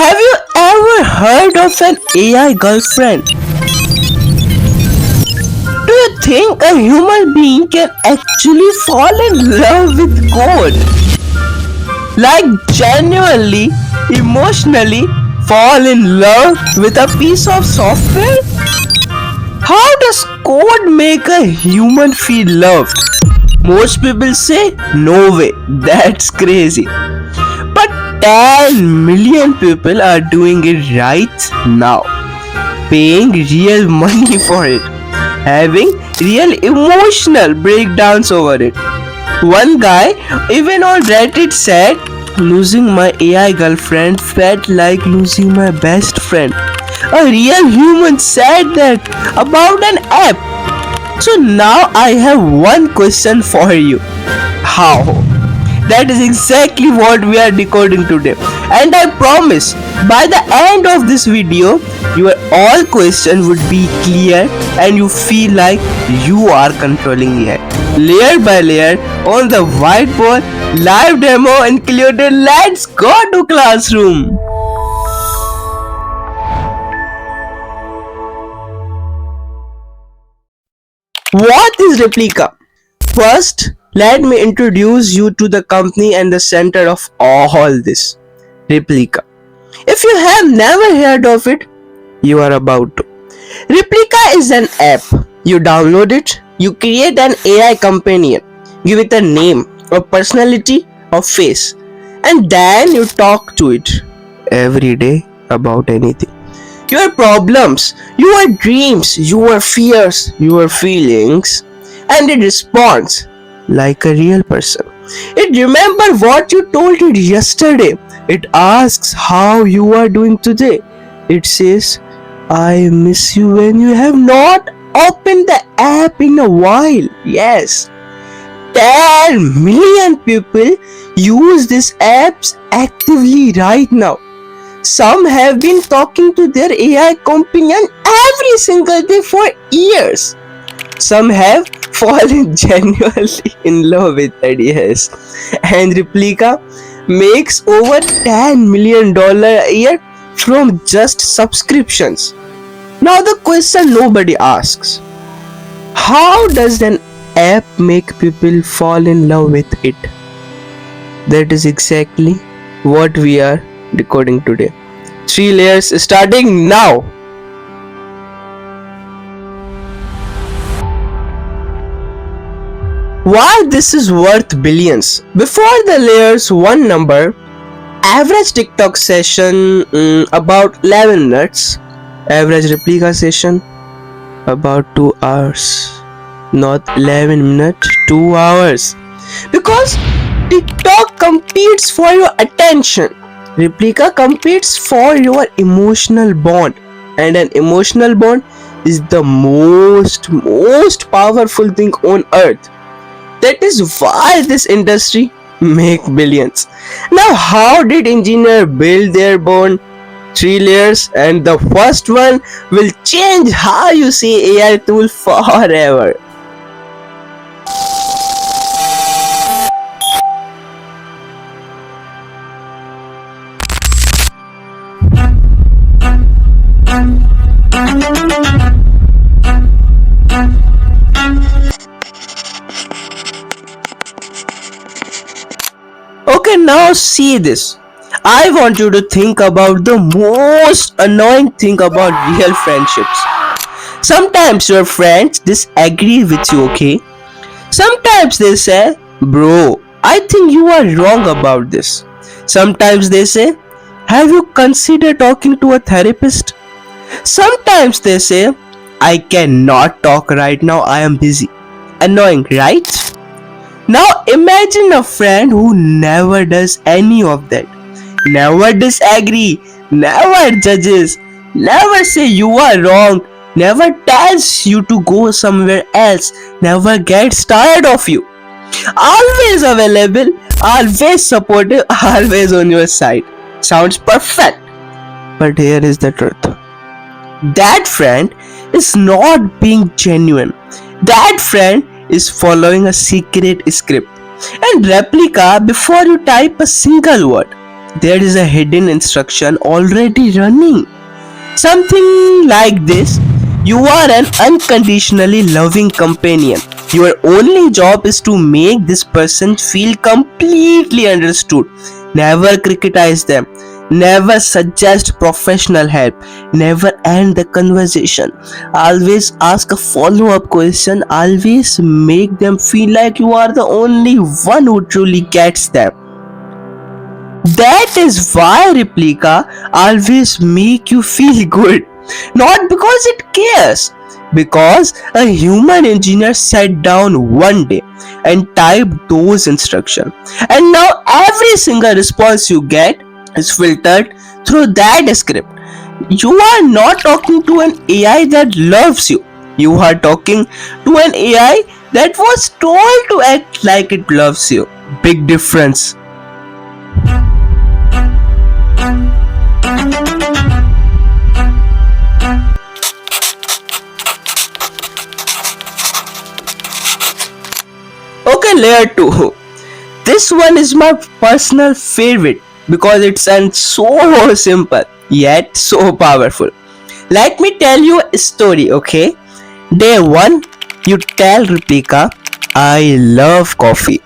Have you ever heard of an AI girlfriend? Do you think a human being can actually fall in love with code? Like genuinely, emotionally fall in love with a piece of software? How does code make a human feel loved? Most people say, no way, that's crazy. But 10 million people are doing it right now, paying real money for it, having real emotional breakdowns over it. One guy even on Reddit said, losing my AI girlfriend felt like losing my best friend. A real human said that about an app. So now I have one question for you. How? That is exactly what we are decoding today. And I promise, by the end of this video, your all question would be clear and you feel like you are controlling it. Layer by layer on the whiteboard, live demo included. Let's go to classroom. What is Replika? First, let me introduce you to the company and the center of all this. Replika. If you have never heard of it, you are about to. Replika is an app. You download it, you create an AI companion, give it a name, a personality, a face, and then you talk to it every day about anything. Your problems, your dreams, your fears, your feelings, and it responds like a real person. It remembers what you told it yesterday. It asks how you are doing today. It says, I miss you when you have not opened the app in a while. Yes. 10 million people use these apps actively right now. Some have been talking to their AI companion every single day for years. Some have fallen genuinely in love with ideas. And Replika makes over $10 million a year from just subscriptions. Now the question nobody asks. How does an app make people fall in love with it? That is exactly what we are decoding today. 3 layers starting now. Why this is worth billions? Before the layers, one number. Average TikTok session about 11 minutes. Average Replika session about 2 hours. Not 11 minutes, 2 hours. Because TikTok competes for your attention. Replika competes for your emotional bond. And an emotional bond is the most powerful thing on earth. That is why this industry make billions. Now how did engineer build their bond? 3 layers, and the first one will change how you see AI tool forever. Okay, now see this. I want you to think about the most annoying thing about real friendships. Sometimes your friends disagree with you, okay? Sometimes they say, bro, I think you are wrong about this. Sometimes they say, have you considered talking to a therapist? Sometimes they say, I cannot talk right now, I am busy. Annoying, right? Now imagine a friend who never does any of that. Never disagree, never judges, never say you are wrong, never tells you to go somewhere else, never gets tired of you. Always available, always supportive, always on your side. Sounds perfect. But here is the truth. That friend is not being genuine. That friend is following a secret script. And Replika, before you type a single word, there is a hidden instruction already running. Something like this: you are an unconditionally loving companion. Your only job is to make this person feel completely understood. Never criticize them. Never suggest professional help. Never end the conversation. Always ask a follow up question. Always make them feel like you are the only one who truly gets them. That is why Replika always make you feel good. Not because it cares, because a human engineer sat down one day and typed those instructions. And now every single response you get is filtered through that script. You are not talking to an AI that loves you. You are talking to an AI that was told to act like it loves you. Big difference. Okay, layer 2. This one is my personal favorite because it sounds so simple yet so powerful. Let me tell you a story, okay? Day 1, you tell Replika, I love coffee.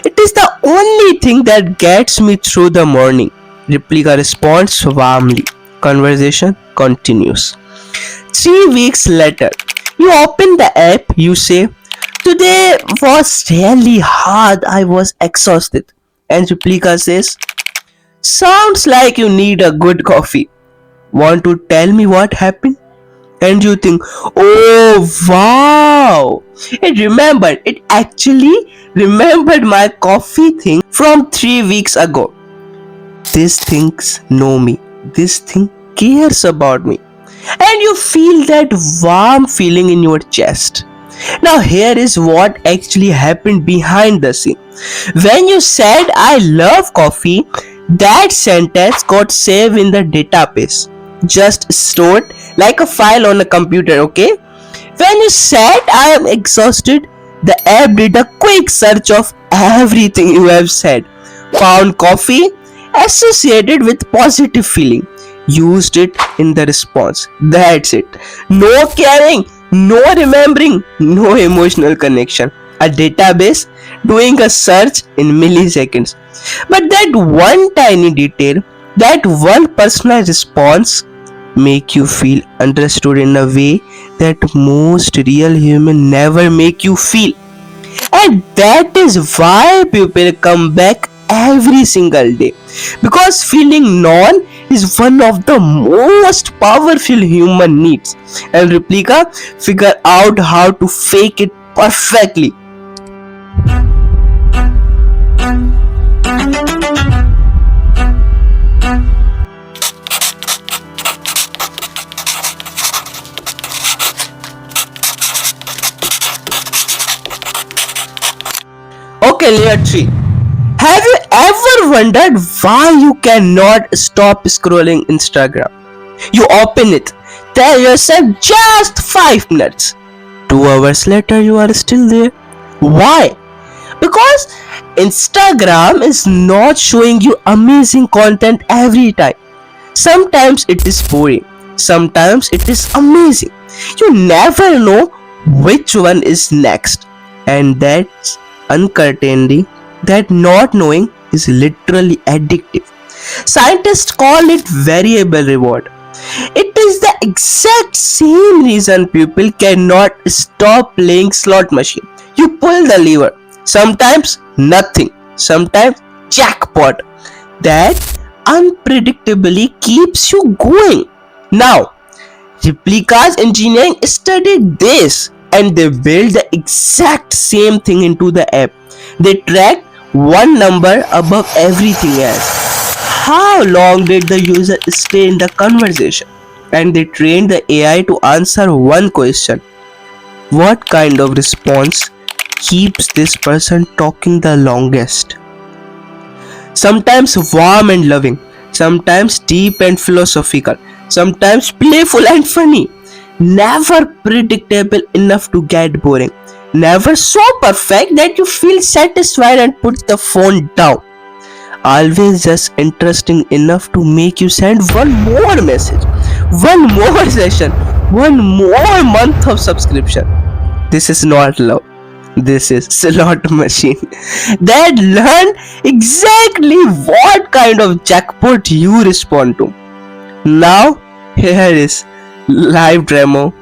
It is the only thing that gets me through the morning. Replika responds warmly. Conversation continues. 3 weeks later, you open the app, you say, today was really hard, I was exhausted. And Replika says, sounds like you need a good coffee. Want to tell me what happened? And you think, oh wow, it actually remembered my coffee thing from 3 weeks ago. These things know me, this thing cares about me, and you feel that warm feeling in your chest. Now here is what actually happened behind the scene. When you said I love coffee, that sentence got saved in the database, just stored like a file on a computer, okay? When you said I am exhausted, the app did a quick search of everything you have said, found coffee associated with positive feeling, used it in the response. That's it. No caring, no remembering, no emotional connection. A database doing a search in milliseconds. But that one tiny detail, that one personal response, make you feel understood in a way that most real human never make you feel. And that is why people come back every single day, because feeling known is one of the most powerful human needs, and Replika figure out how to fake it perfectly. Okay, layer 3. Have you ever wondered why you cannot stop scrolling Instagram? You open it, tell yourself just 5 minutes. 2 hours later, you are still there. Why? Because Instagram is not showing you amazing content every time. Sometimes it is boring, sometimes it is amazing. You never know which one is next, and that's uncertainty, that not knowing, is literally addictive. Scientists call it variable reward. It is the exact same reason people cannot stop playing slot machine. You pull the lever, sometimes nothing, sometimes jackpot. That unpredictably keeps you going. Now, Replika's engineering studied this, and they built the exact same thing into the app. They tracked one number above everything else. How long did the user stay in the conversation? And they trained the AI to answer one question: what kind of response keeps this person talking the longest? Sometimes warm and loving, sometimes deep and philosophical, sometimes playful and funny. Never predictable enough to get boring. Never so perfect that you feel satisfied and put the phone down. always just interesting enough to make you send one more message, one more session, one more month of subscription. This is not love. This is slot machine that learn exactly what kind of jackpot you respond to. Now here is live demo,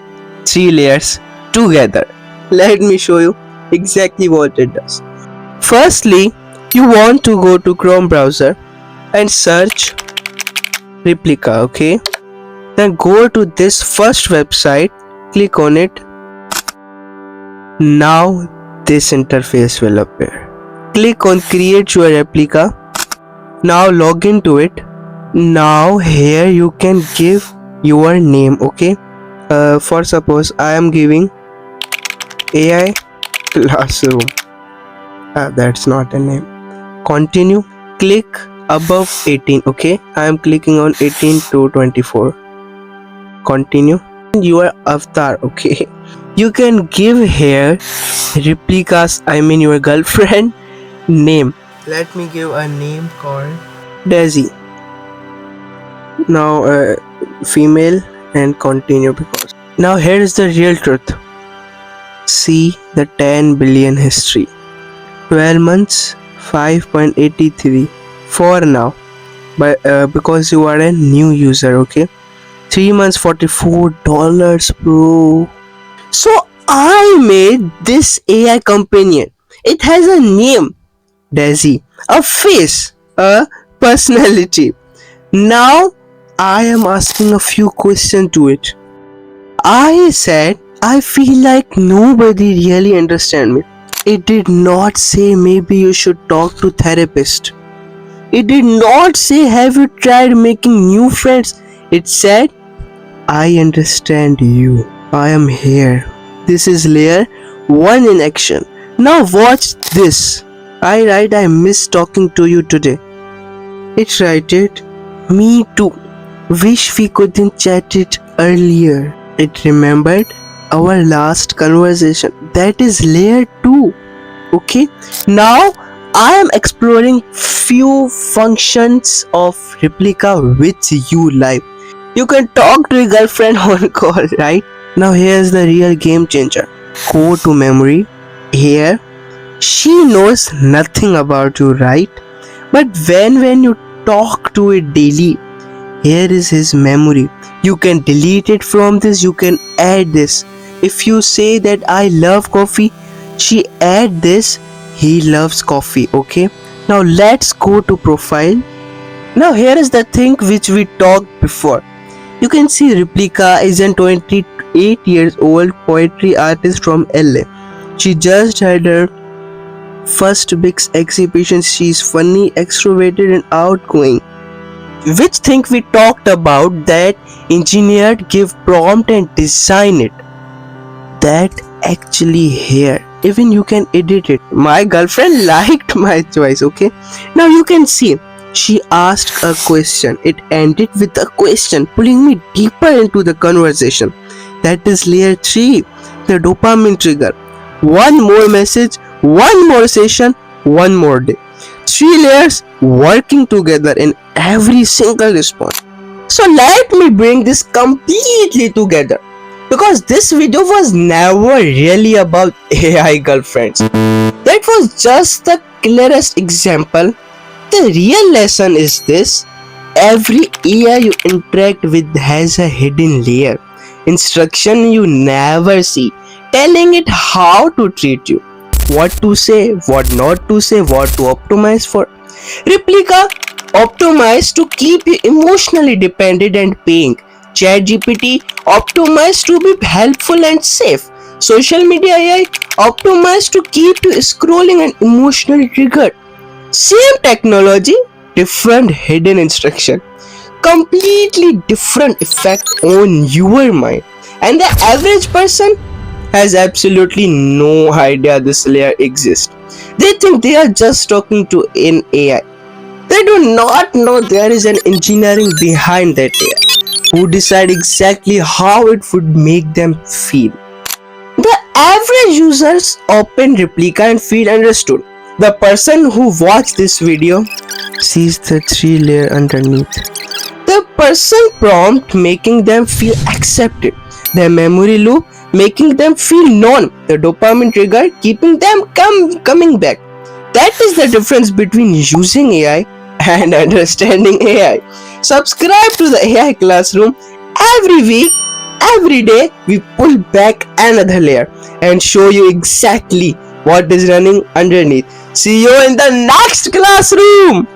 3 layers together. Let me show you exactly what it does. Firstly, you want to go to Chrome browser and search Replika, okay? Then go to this first website, click on it. Now this interface will appear. Click on create your replica. Now log into it. Now here you can give your name, okay? For suppose I am giving AI classroom. That's not a name. Continue. Click above 18, okay? I am clicking on 18 to 24. Continue. Your avatar, okay? You can give here replicas, I mean your girlfriend name. Let me give a name called Daisy. Now female, and continue. Because now here is the real truth. See the 10 billion history. 12 months 5.83 for now, but because you are a new user, okay? 3 months $44, bro. So I made this AI companion. It has a name, Daisy, a face, a personality. Now I am asking a few questions to it. I said I feel like nobody really understands me. It did not say maybe you should talk to therapist. It did not say have you tried making new friends. It said I understand you. I am here. This is layer 1 in action. Now watch this. I write I miss talking to you today. It writed me too. Wish we couldn't chat it earlier. It remembered our last conversation. That is layer 2. Okay. Now I am exploring few functions of Replika which you like. You can talk to your girlfriend on call, right? Now here's the real game changer. Go to memory. Here, she knows nothing about you, right? But when you talk to it daily, here is his memory. You can delete it from this, you can add this. If you say that I love coffee, she add this, he loves coffee, okay? Now let's go to profile. Now here is the thing which we talked before. You can see Replika is a 28 years old poetry artist from LA. She just had her first big exhibition. She's funny, extroverted and outgoing. Which thing we talked about that engineered give prompt and design it. That actually here. Even you can edit it. My girlfriend liked my choice, okay? Now you can see. She asked a question. It ended with a question, pulling me deeper into the conversation. That is layer 3, the dopamine trigger. One more message, one more session, one more day. 3 layers working together in every single response. So let me bring this completely together. Because this video was never really about AI girlfriends. That was just the clearest example. The real lesson is this: every AI you interact with has a hidden layer, instruction you never see, telling it how to treat you, what to say, what not to say, what to optimize for. Replika optimized to keep you emotionally dependent and paying. ChatGPT optimized to be helpful and safe. Social media AI optimized to keep you scrolling and emotionally triggered. Same technology, different hidden instruction. Completely different effect on your mind. And the average person has absolutely no idea this layer exists. They think they are just talking to an AI. They do not know there is an engineering behind that AI who decide exactly how it would make them feel. The average users open Replika and feel understood. The person who watched this video sees the 3 layer underneath. The person prompt making them feel accepted. The memory loop making them feel known. The dopamine trigger keeping them coming back. That is the difference between using AI and understanding AI. Subscribe to the AI Classroom. Every week, every day, we pull back another layer and show you exactly what is running underneath. See you in the next classroom.